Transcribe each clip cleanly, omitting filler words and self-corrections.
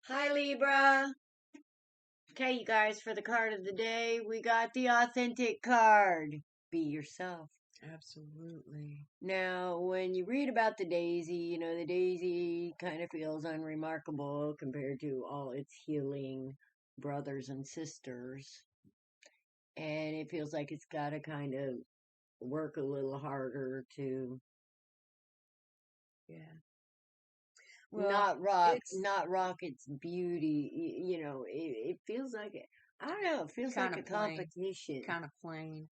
Hi, Libra. Okay, you guys, for the card of the day, we got the authentic card. Be yourself. Absolutely. Now, when you read about the daisy, the daisy kind of feels unremarkable compared to all its healing brothers and sisters. And it feels like it's got to kind of work a little harder to Yeah. Well, not rock its beauty. It feels like it. I don't know. It feels kind like of a plain, competition. kind of plain,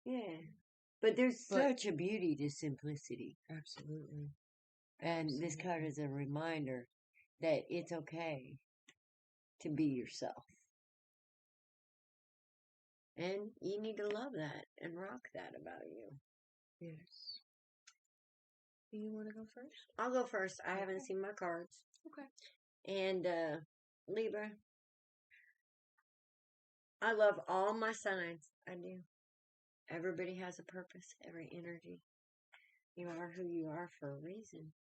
Yeah. But there's but such a beauty to simplicity. absolutely, And this card absolutely. is a reminder that it's okay to be yourself. And you need to love that and rock that about you. Yes. Do you want to go first? I'll go first. I haven't Okay. seen my cards. Okay. And Libra, I love all my signs. I do. Everybody has a purpose, every energy. You are who you are for a reason.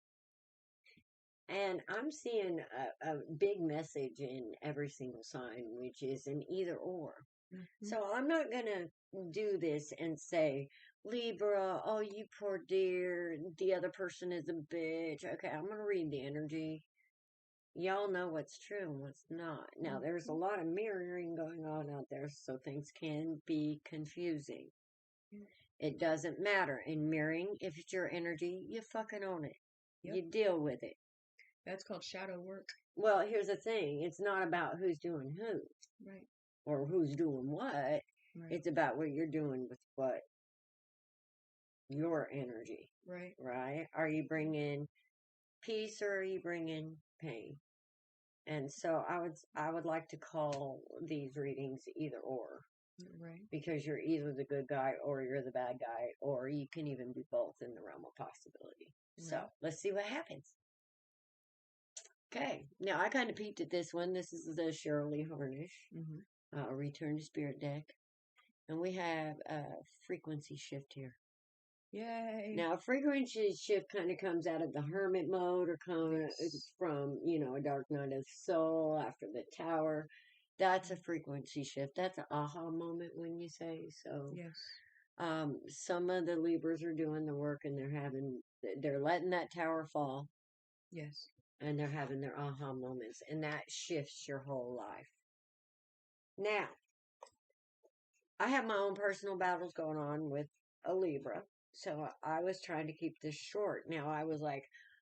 And I'm seeing a big message in every single sign, which is an either or. Mm-hmm. So I'm not going to do this and say, Libra, oh, you poor dear, the other person is a bitch. Okay, I'm going to read the energy. Y'all know what's true and what's not. Now, there's a lot of mirroring going on out there, so things can be confusing. It doesn't matter. In mirroring, if it's your energy, you fucking own it. Yep. You deal with it. That's called shadow work. Well, here's the thing. It's not about who's doing who. Right. Or who's doing what. Right. It's about what you're doing with what your energy. Right. Right? Are you bringing peace or are you bringing pain? And so I would like to call these readings either or. Right. Because you're either the good guy or you're the bad guy, or you can even be both in the realm of possibility. Right. So let's see what happens. Okay, now I kind of peeped at this one. This is the Shirley Harnish Return to Spirit deck. And we have a frequency shift here. Yay. Now, a frequency shift kind of comes out of the hermit mode or comes from, a dark night of the soul after the tower. That's a frequency shift. That's an aha moment when you say so. Yes. Some of the Libras are doing the work and they're letting that tower fall. Yes. And they're having their aha moments. And that shifts your whole life. Now, I have my own personal battles going on with a Libra. So I was trying to keep this short. Now I was like,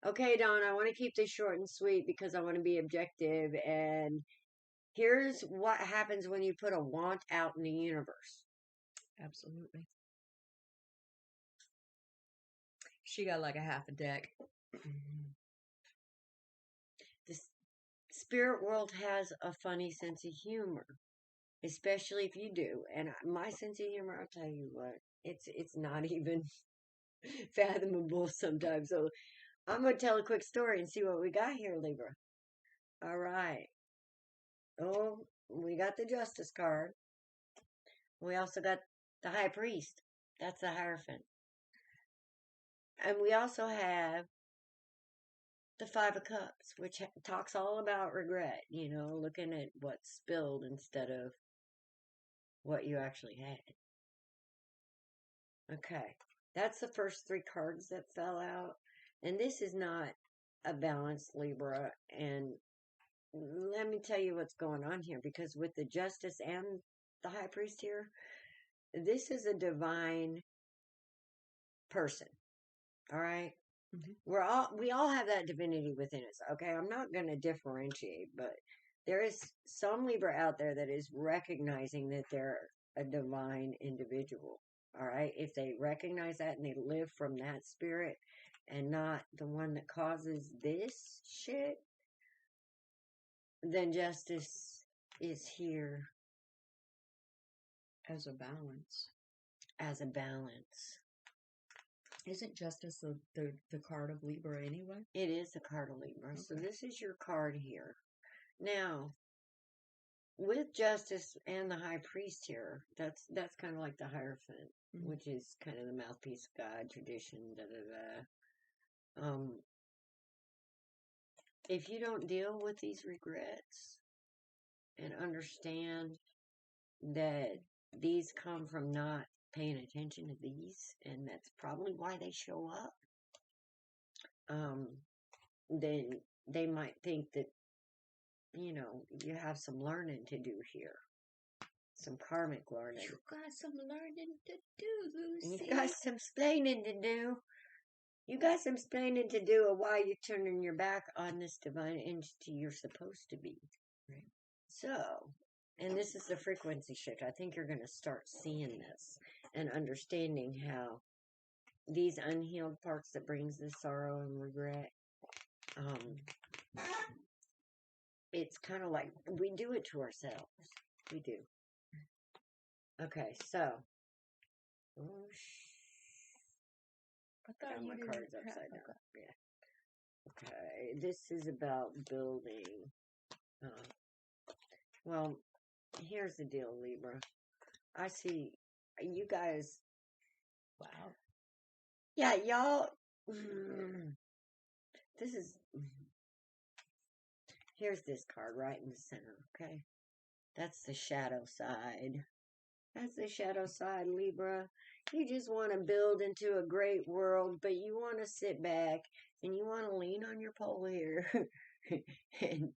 okay, Dawn, I want to keep this short and sweet because I want to be objective. And here's what happens when you put a want out in the universe. Absolutely. She got like a half a deck. The spirit world has a funny sense of humor, especially if you do. And my sense of humor, I'll tell you what, it's not even fathomable sometimes. So I'm going to tell a quick story and see what we got here, Libra. All right. Oh, we got the Justice card. We also got the High Priest. That's the Hierophant. And we also have the Five of Cups, which talks all about regret, looking at what's spilled instead of what you actually had. Okay. That's the first three cards that fell out. And this is not a balanced Libra. And let me tell you what's going on here, because with the Justice and the High Priest here, this is a divine person. All right? We all have that divinity within us. Okay? I'm not going to differentiate, but there is some Libra out there that is recognizing that they're a divine individual. All right? If they recognize that and they live from that spirit and not the one that causes this shit, then justice is here As a balance. as a balance. Isn't justice the card of Libra anyway? It is the card of Libra. Okay. So this is your card here. Now, with Justice and the High Priest here, that's kind of like the Hierophant, which is kind of the mouthpiece of God, tradition, da da da. if you don't deal with these regrets and understand that these come from not paying attention to these, and that's probably why they show up, then they might think that, you have some learning to do here. Some karmic learning. You got some learning to do, Lucy. You got some explaining to do. You got some explaining to do of why you're turning your back on this divine entity you're supposed to be. Right. So, and this is the frequency shift. I think you're going to start seeing this and understanding how these unhealed parts that brings this sorrow and regret, it's kind of like we do it to ourselves. We do. Okay, so. Oh, I thought my you cards didn't upside have- down. Yeah. Okay, this is about building. Well, here's the deal, Libra. I see you guys. Wow. Yeah, y'all. This is. Here's this card right in the center, okay? That's the shadow side. That's the shadow side, Libra. You just want to build into a great world, but you want to sit back and you want to lean on your pole here. And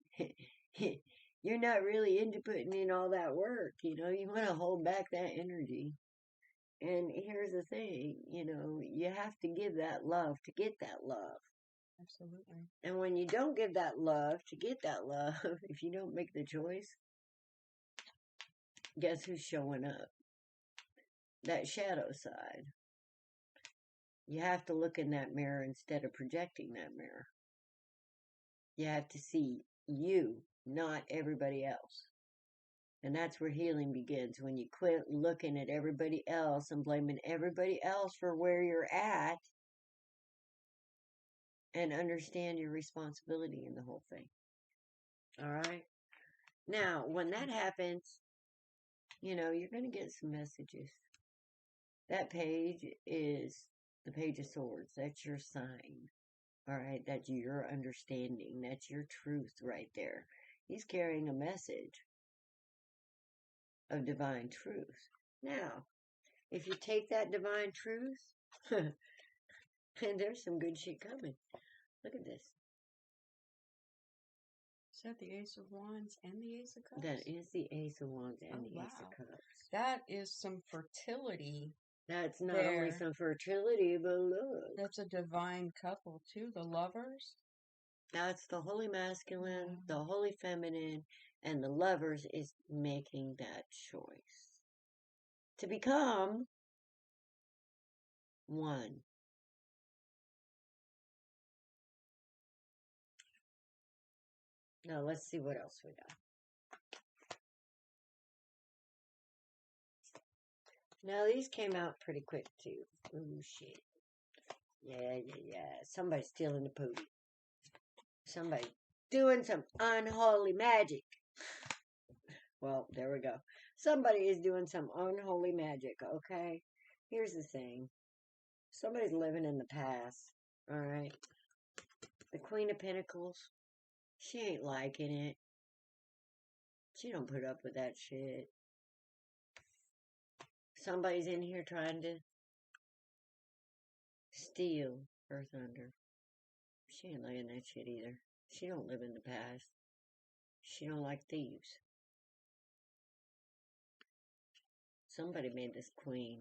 you're not really into putting in all that work, you want to hold back that energy. And here's the thing, you have to give that love to get that love. Absolutely. And when you don't give that love to get that love, if you don't make the choice, guess who's showing up? That shadow side. You have to look in that mirror instead of projecting that mirror. You have to see you, not everybody else. And that's where healing begins. When you quit looking at everybody else and blaming everybody else for where you're at and understand your responsibility in the whole thing. All right? Now, when that happens, you're going to get some messages. That page is the Page of Swords. That's your sign. All right? That's your understanding. That's your truth right there. He's carrying a message of divine truth. Now, if you take that divine truth, and there's some good shit coming. Look at this. Is that the Ace of Wands and the Ace of Cups? That is the Ace of Wands and the Ace of Cups. That is some fertility. That's not only some fertility, but look. That's a divine couple, too. The lovers. That's the holy masculine, the holy feminine, and the lovers is making that choice to become one. Now, let's see what else we got. Now, these came out pretty quick, too. Ooh, shit. Yeah. Somebody's stealing the pootie. Somebody doing some unholy magic. Well, there we go. Somebody is doing some unholy magic, okay? Here's the thing. Somebody's living in the past, all right? The Queen of Pentacles, she ain't liking it. She don't put up with that shit. Somebody's in here trying to steal her thunder. She ain't liking that shit either. She don't live in the past. She don't like thieves. Somebody made this queen,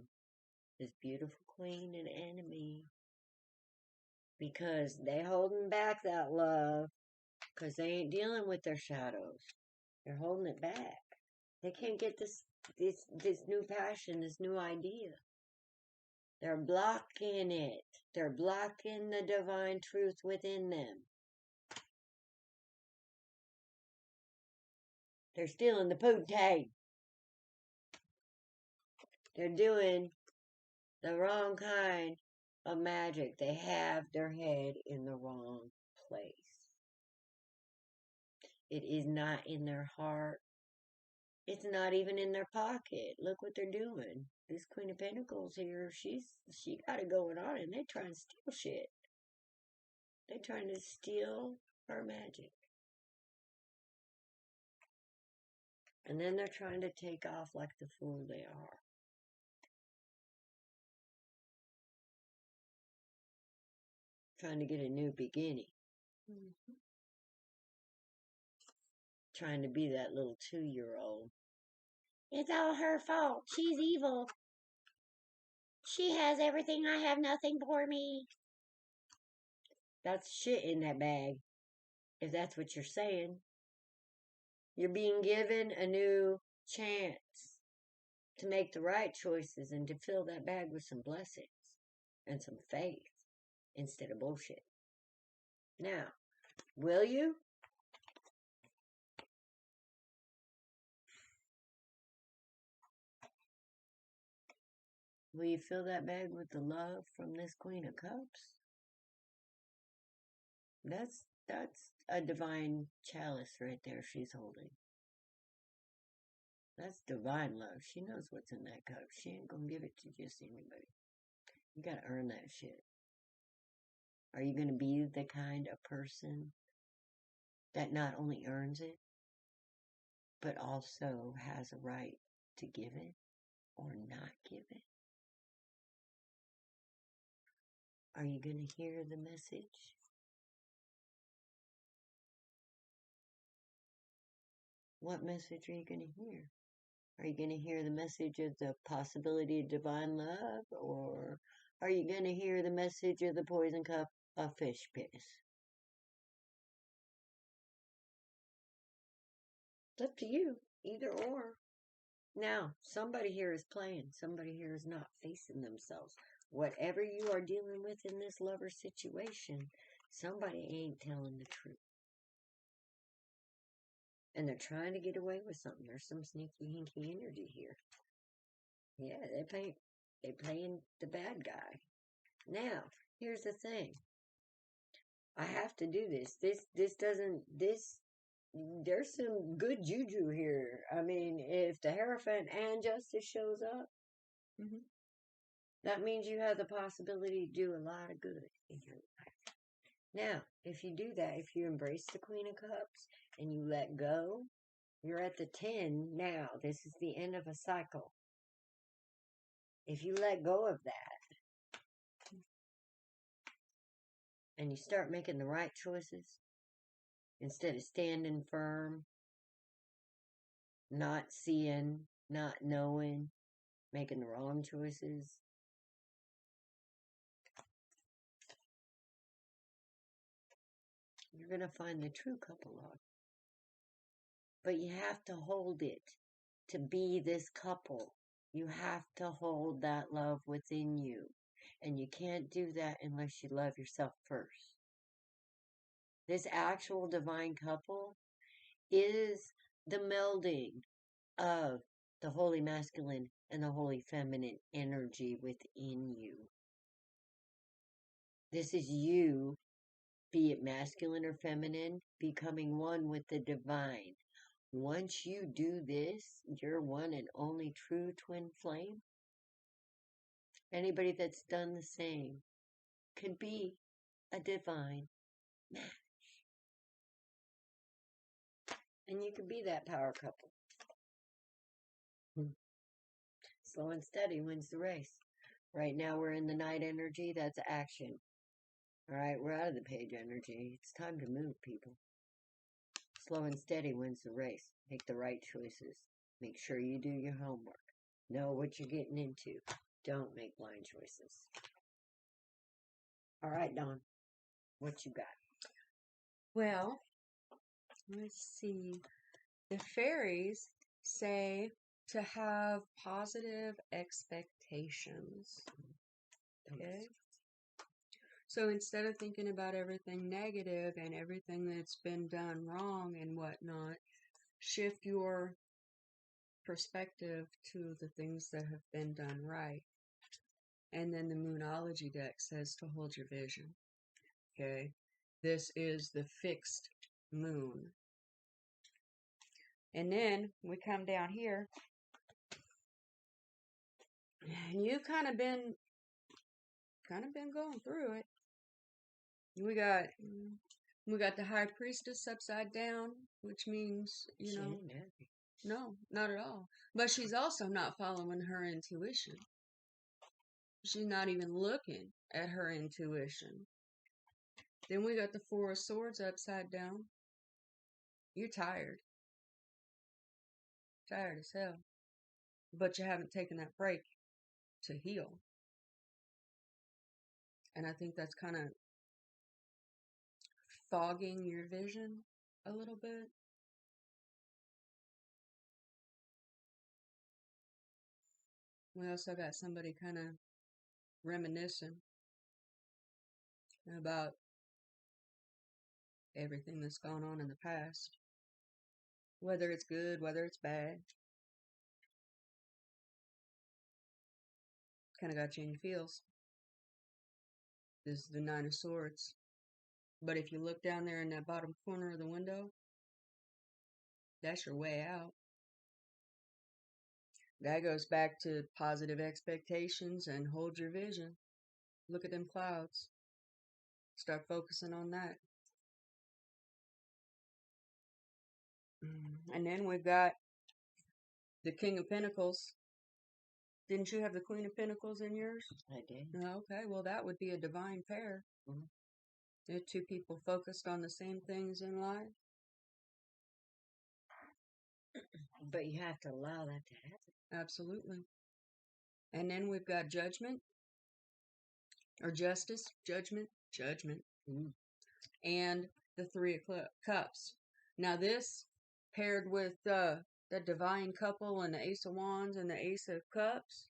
this beautiful queen, an enemy. Because they holding back that love. Because they ain't dealing with their shadows. They're holding it back. They can't get this new passion, this new idea. They're blocking it. They're blocking the divine truth within them. They're stealing the poontang. They're doing the wrong kind of magic. They have their head in the wrong place. It is not in their heart. It's not even in their pocket. Look what they're doing. This Queen of Pentacles here, she got it going on, and they trying to steal shit. They trying to steal are magic. And then they're trying to take off like the fool they are. Trying to get a new beginning. Mm-hmm. Trying to be that little 2-year-old. It's all her fault. She's evil. She has everything. I have nothing for me. That's shit in that bag, if that's what you're saying. You're being given a new chance to make the right choices and to fill that bag with some blessings and some faith instead of bullshit. Now, will you? Will you fill that bag with the love from this Queen of Cups? That's a divine chalice right there she's holding. That's divine love. She knows what's in that cup. She ain't gonna give it to just anybody. You gotta earn that shit. Are you gonna be the kind of person that not only earns it, but also has a right to give it or not give it? Are you gonna hear the message? What message are you gonna hear? Are you going to hear the message of the possibility of divine love, or are you going to hear the message of the poison cup of fish piss? It's up to you, either or. Now, somebody here is playing. Somebody here is not facing themselves. Whatever you are dealing with in this lover situation, somebody ain't telling the truth. And they're trying to get away with something. There's some sneaky, hinky energy here. Yeah, they're playing the bad guy. Now, here's the thing. I have to do this. There's some good juju here. I mean, if the Hierophant and Justice shows up, Mm-hmm. that means you have the possibility to do a lot of good in your life. Now, if you do that, if you embrace the Queen of Cups and you let go, you're at the 10 now. This is the end of a cycle. If you let go of that and you start making the right choices instead of standing firm, not seeing, not knowing, making the wrong choices, you're going to find the true couple love. But you have to hold it to be this couple. You have to hold that love within you. And you can't do that unless you love yourself first. This actual divine couple is the melding of the holy masculine and the holy feminine energy within you. This is you, be it masculine or feminine, becoming one with the divine. Once you do this, you're one and only true twin flame. Anybody that's done the same could be a divine match. And you could be that power couple. Slow and steady wins the race. Right now we're in the night energy. That's action. All right, we're out of the page energy. It's time to move, people. Slow and steady wins the race. Make the right choices. Make sure you do your homework. Know what you're getting into. Don't make blind choices. All right, Dawn. What you got? Well, let's see. The fairies say to have positive expectations. Okay? So instead of thinking about everything negative and everything that's been done wrong and whatnot, shift your perspective to the things that have been done right. And then the Moonology deck says to hold your vision. Okay? This is the fixed moon. And then we come down here. And you've kind of been going through it. We got We got the high priestess upside down, which means, She ain't happy. no, not at all. But she's also not following her intuition. She's not even looking at her intuition. Then we got the Four of Swords upside down. You're tired. Tired as hell. But you haven't taken that break to heal. And I think that's kind of fogging your vision a little bit. We also got somebody kind of reminiscing about everything that's gone on in the past. Whether it's good, whether it's bad. Kind of got you in your feels. This is the Nine of Swords. But if you look down there in that bottom corner of the window, that's your way out. That goes back to positive expectations and hold your vision. Look at them clouds. Start focusing on that. And then we've got the King of Pentacles. Didn't you have the Queen of Pentacles in yours? I did. Okay, well that would be a divine pair. They're two people focused on the same things in life. But you have to allow that to happen. Absolutely. And then we've got Judgment. Or Justice. Judgment. And the Three of Cups. Now this, paired with the Divine Couple and the Ace of Wands and the Ace of Cups.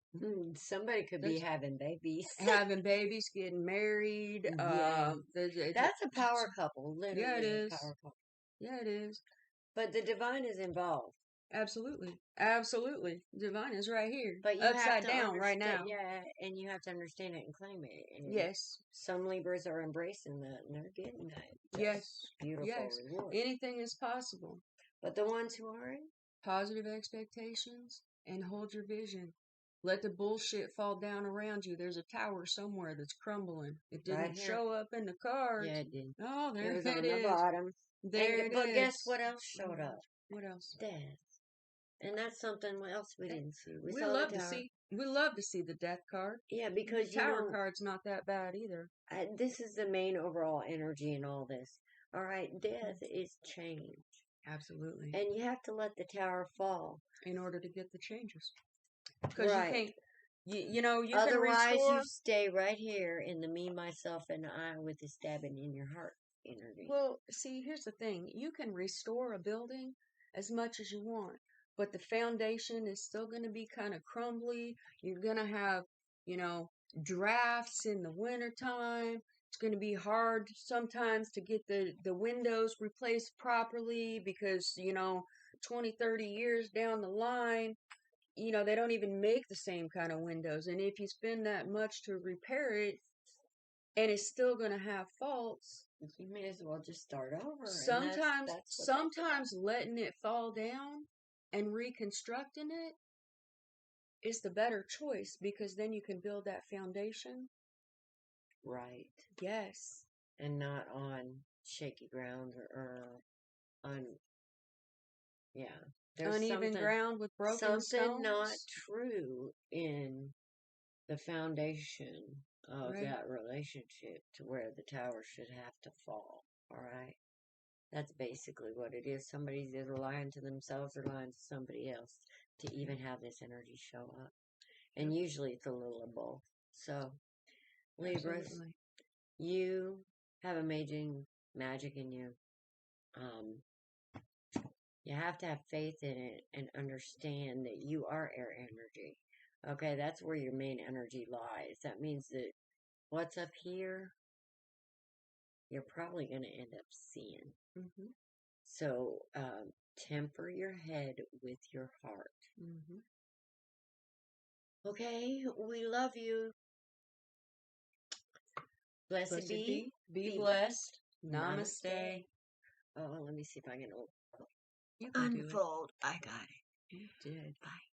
Somebody could be having babies. Having babies, getting married. Yeah. That's a power couple. Literally. Yeah, it is. A power couple. Yeah, it is. But the divine is involved. Absolutely. Absolutely. Divine is right here. But you upside down right now. Yeah, and you have to understand it and claim it. And yes. Some Libras are embracing that and they're getting that. Yes. Beautiful reward. Anything is possible. But the ones who aren't? Positive expectations and hold your vision. Let the bullshit fall down around you. There's a tower somewhere that's crumbling. It didn't show up in the cards. Yeah, it did. Oh, there it was it on is. The bottom. There it but is. Guess what else showed up? What else? Death. And that's something else we didn't see. We love to see. We love to see the death card. Yeah, because the tower card's not that bad either. This is the main overall energy in all this. All right, death is change. Absolutely. And you have to let the tower fall in order to get the changes. Because you can't. You know, you otherwise can restore. You stay right here in the me, myself, and I with the stabbing in your heart energy. Well, see, here's the thing. You can restore a building as much as you want, but the foundation is still going to be kind of crumbly. You're going to have, drafts in the wintertime. It's going to be hard sometimes to get the windows replaced properly because, 20, 30 years down the line, they don't even make the same kind of windows. And if you spend that much to repair it and it's still going to have faults, you may as well just start over. Sometimes letting it fall down and reconstructing it is the better choice because then you can build that foundation. Right. Yes. And not on shaky ground or on, there's uneven ground with broken stones. Something not true in the foundation of that relationship to where the tower should have to fall. All right. That's basically what it is. Somebody's either lying to themselves or lying to somebody else to even have this energy show up. And usually it's a little of both. So, Libras, you have amazing magic in you. You have to have faith in it and understand that you are air energy. Okay, that's where your main energy lies. That means that what's up here, you're probably going to end up seeing. Mm-hmm. So, temper your head with your heart. Mm-hmm. Okay, we love you. Blessed be. Be blessed. Namaste. Oh, let me see if I can unfold. I got it. You did. Bye.